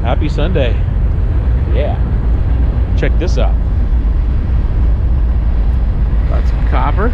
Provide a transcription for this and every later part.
Happy Sunday. Yeah. Check this out. Got some copper.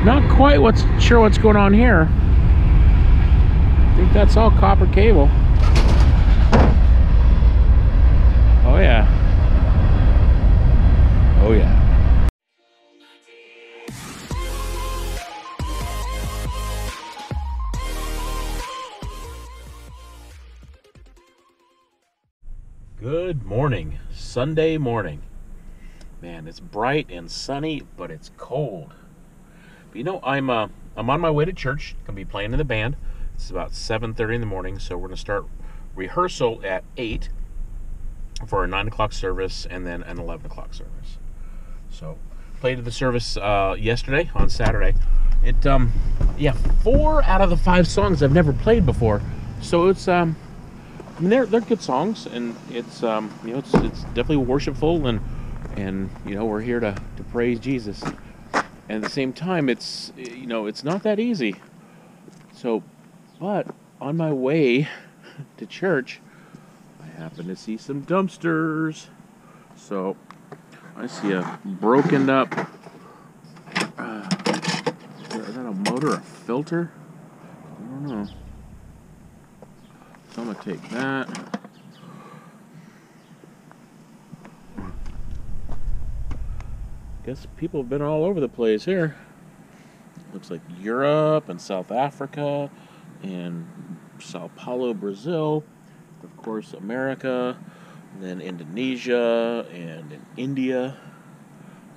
Not quite sure what's going on here. I think that's all copper cable. Oh yeah. Oh yeah. Good morning, Sunday morning. Man, it's bright and sunny, but it's cold. But you know, I'm on my way to church. Gonna be playing in the band. It's about 7:30 in the morning, so we're gonna start rehearsal at 8 for a 9 o'clock service and then an 11 o'clock service. So played at the service yesterday on Saturday. It 4 out of the 5 songs I've never played before. So it's I mean, they're good songs, and it's it's definitely worshipful, and we're here to praise Jesus. And at the same time, it's it's not that easy. So, but on my way to church, I happen to see some dumpsters. So I see a broken up. Is that a motor or a filter? I don't know. So I'm gonna take that. Guess people have been all over the place here. Looks like Europe and South Africa and Sao Paulo, Brazil. Of course, America, and then Indonesia and in India.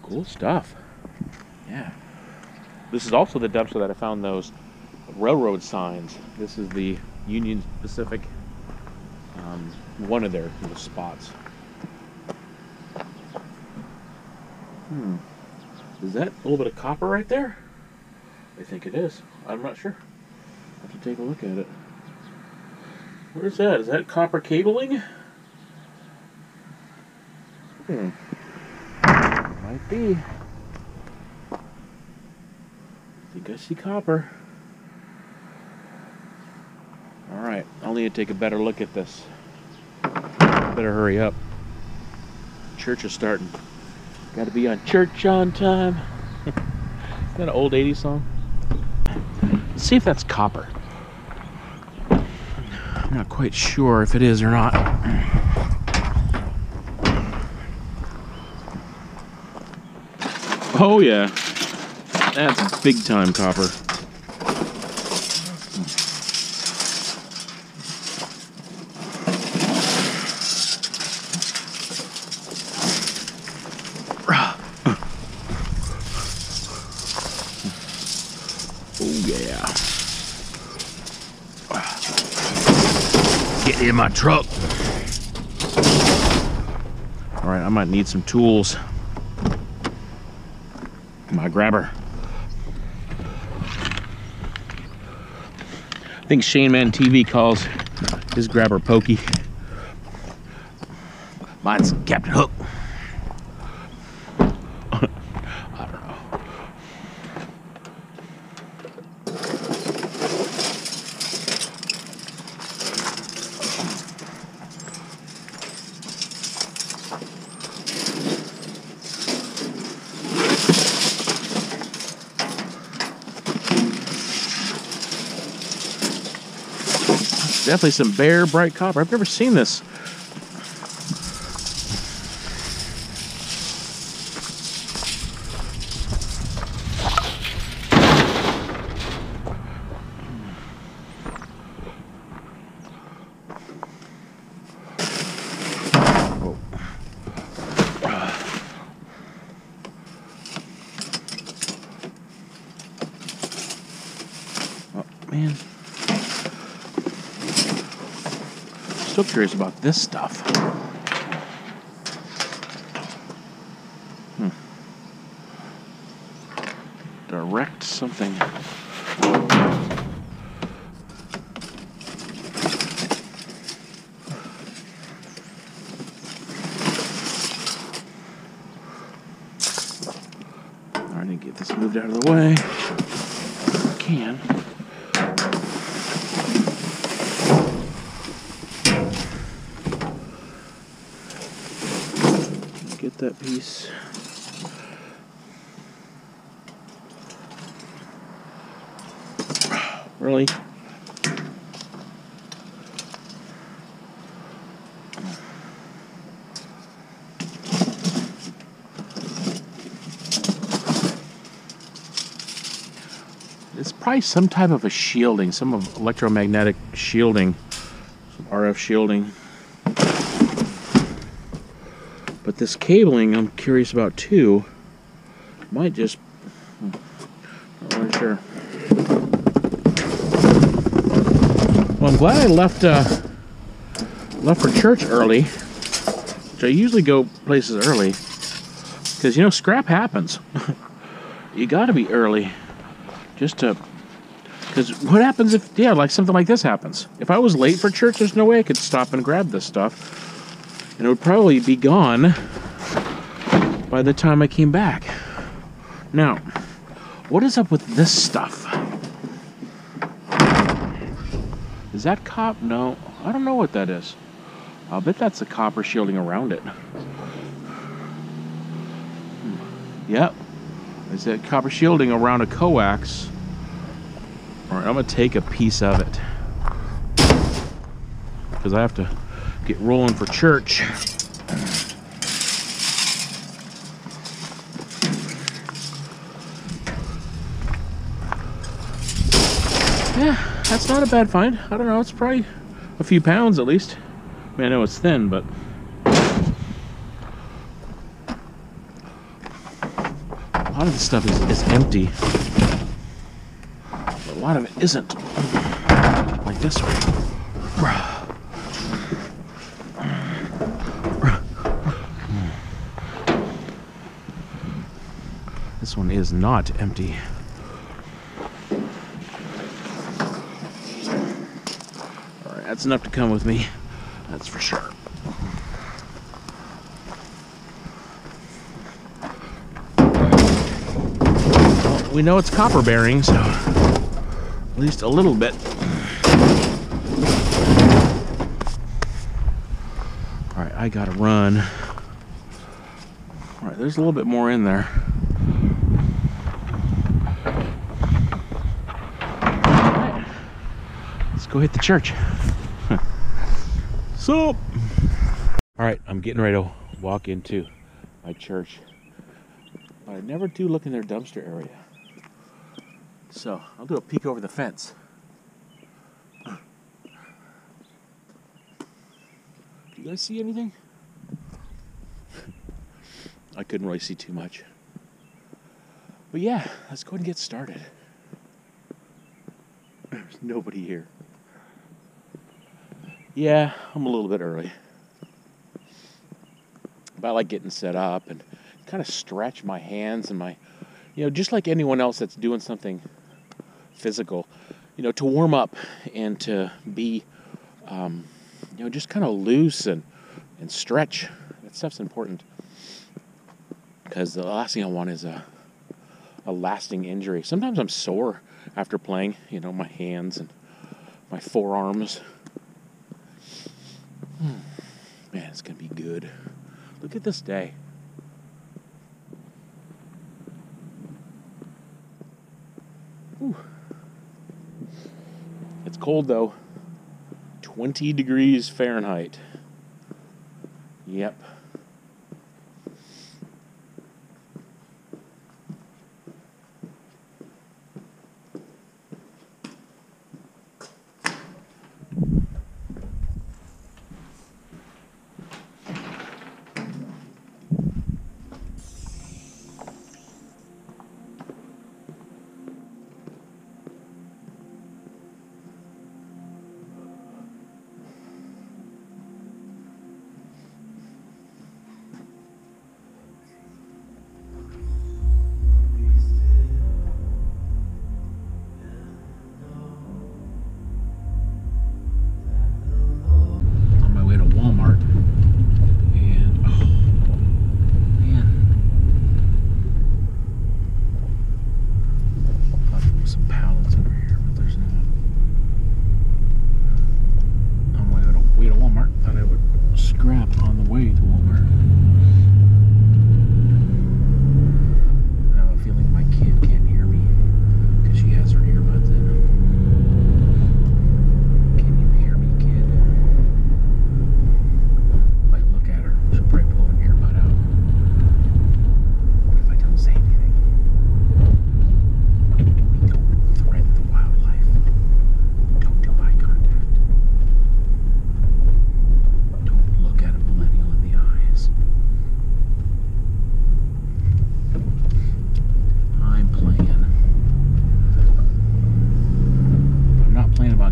Cool stuff. Yeah. This is also the dumpster that I found those railroad signs. This is the Union Pacific, one of their spots. Is that a little bit of copper right there? I think it is. I'm not sure. I'll have to take a look at it. Where's that? Is that copper cabling? Might be. I think I see copper. Alright, I'll need to take a better look at this. Better hurry up. Church is starting. Gotta be on church on time. Is that an old 80s song? Let's see if that's copper. I'm not quite sure if it is or not. Oh yeah. That's big time copper. Get in my truck. All right, I might need some tools. My grabber. I think Shane Man TV calls his grabber Pokey. Mine's Captain Hook. I don't know. Definitely some bare, bright copper. I've never seen this. Oh, man. Still curious about this stuff. Direct something. I need to get this moved out of the way. If I can. off that piece. Really? It's probably some type of a shielding, some of electromagnetic shielding, some RF shielding. But this cabling, I'm curious about too. Might just, not really sure. Well, I'm glad I left for church early, which I usually go places early, because you know scrap happens. You got to be early. Just to, because what happens if, yeah, like something like this happens? If I was late for church, there's no way I could stop and grab this stuff. And it would probably be gone by the time I came back. Now, what is up with this stuff? Is that cop? No, I don't know what that is. I'll bet that's the copper shielding around it. Yep. Is that copper shielding around a coax? All right, I'm gonna take a piece of it because I have to get rolling for church. Yeah, that's not a bad find. I don't know, it's probably a few pounds at least. I mean, I know it's thin, but a lot of the stuff is empty. But a lot of it isn't. Like this one. This one is not empty. Alright, that's enough to come with me. That's for sure. Well, we know it's copper bearing, so at least a little bit. Alright, I gotta run. Alright, there's a little bit more in there. Alright, let's go hit the church. So, alright, I'm getting ready to walk into my church. But I never do look in their dumpster area. So, I'll do a peek over the fence. Do you guys see anything? I couldn't really see too much. But yeah, let's go ahead and get started. There's nobody here. Yeah, I'm a little bit early. But I like getting set up and kind of stretch my hands and my, you know, just like anyone else that's doing something physical, you know, to warm up and to be, you know, just kind of loose and stretch. That stuff's important. Because the last thing I want is a lasting injury. Sometimes I'm sore after playing, you know, my hands and my forearms. Man, it's gonna be good. Look at this day. Whew. It's cold though. 20 degrees Fahrenheit. Yep.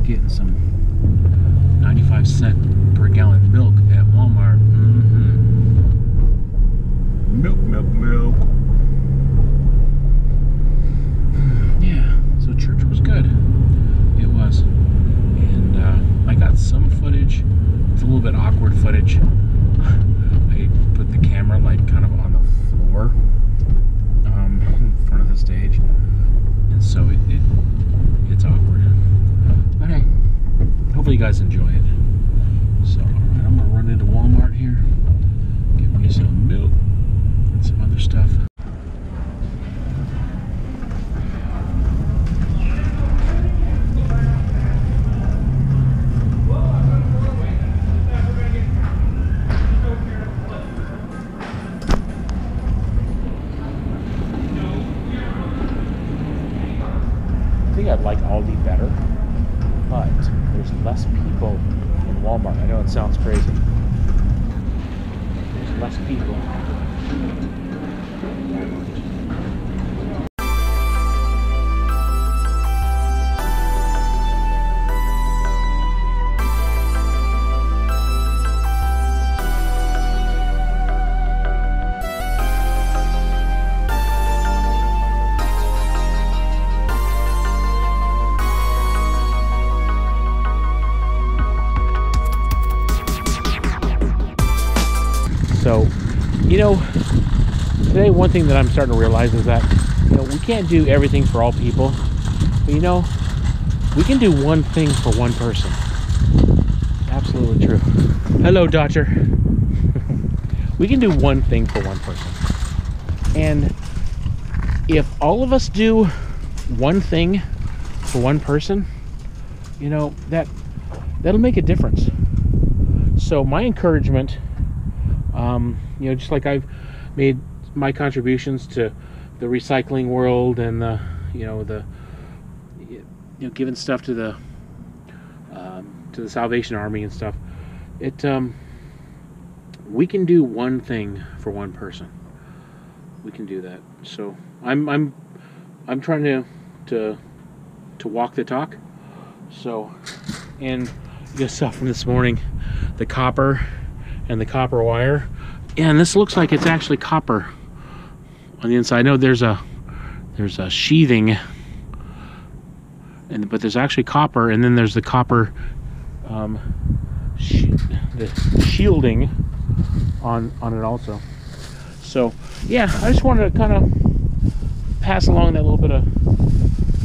getting some 95-cent per gallon milk at Walmart. Milk. Yeah, so church was good. It was. And I got some footage. It's a little bit awkward footage. I put the camera like kind of on the floor in front of the stage. And so it's awkward. But hey, hopefully you guys enjoy it. So, alright, I'm gonna run into Walmart here, get me some milk and some other stuff. I think I'd like Aldi better, but there's less people in Walmart. I know it sounds crazy. There's less people. So, you know, today one thing that I'm starting to realize is that, you know, we can't do everything for all people, but you know, we can do one thing for one person. Absolutely true. Hello, Dodger. We can do one thing for one person. And if all of us do one thing for one person, you know, that'll make a difference. So my encouragement, you know, just like I've made my contributions to the recycling world and the, you know, giving stuff to the Salvation Army and stuff. We can do one thing for one person. We can do that. So I'm trying to walk the talk. So, and you just saw from this morning the copper and the copper wire. And this looks like it's actually copper on the inside. I know there's a sheathing, but there's actually copper, and then there's the copper the shielding on it also. So yeah, I just wanted to kind of pass along that little bit of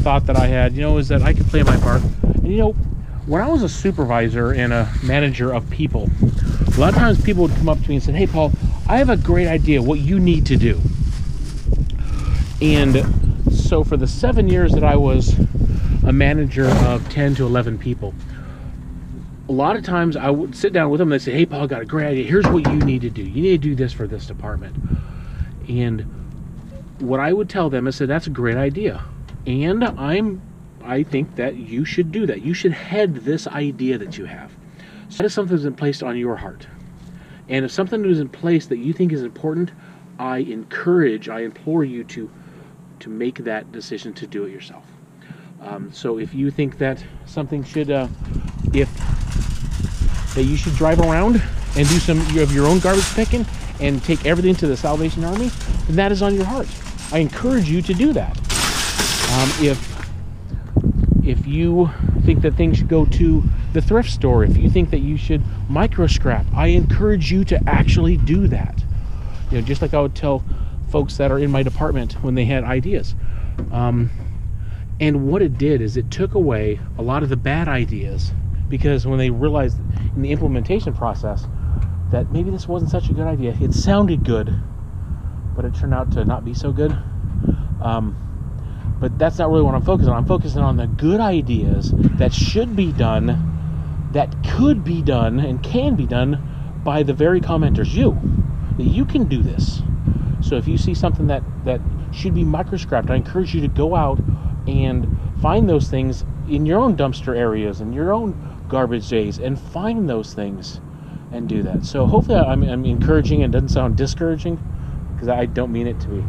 thought that I had, you know, is that I could play my part. And you know, when I was a supervisor and a manager of people, a lot of times people would come up to me and say, "Hey Paul, I have a great idea what you need to do." And so for the 7 years that I was a manager of 10 to 11 people, a lot of times I would sit down with them and they'd say, "Hey Paul, I got a great idea. Here's what you need to do. You need to do this for this department." And what I would tell them is, "That's a great idea. And I think that you should do that. You should head this idea that you have. So that is something that's in place on your heart. And if something is in place that you think is important, I implore you to make that decision to do it yourself." So if you think that something should, that you should drive around and do some of your own garbage picking and take everything to the Salvation Army, then that is on your heart. I encourage you to do that. If you think that things should go to the thrift store, if you think that you should micro scrap, I encourage you to actually do that. You know, just like I would tell folks that are in my department when they had ideas. And what it did is it took away a lot of the bad ideas, because when they realized in the implementation process that maybe this wasn't such a good idea, it sounded good, but it turned out to not be so good. But that's not really what I'm focusing on. I'm focusing on the good ideas that should be done, that could be done, and can be done by the very commenters. That you can do this. So if you see something that should be micro-scrapped, I encourage you to go out and find those things in your own dumpster areas, in your own garbage days, and find those things and do that. So hopefully I'm encouraging and doesn't sound discouraging, because I don't mean it to be.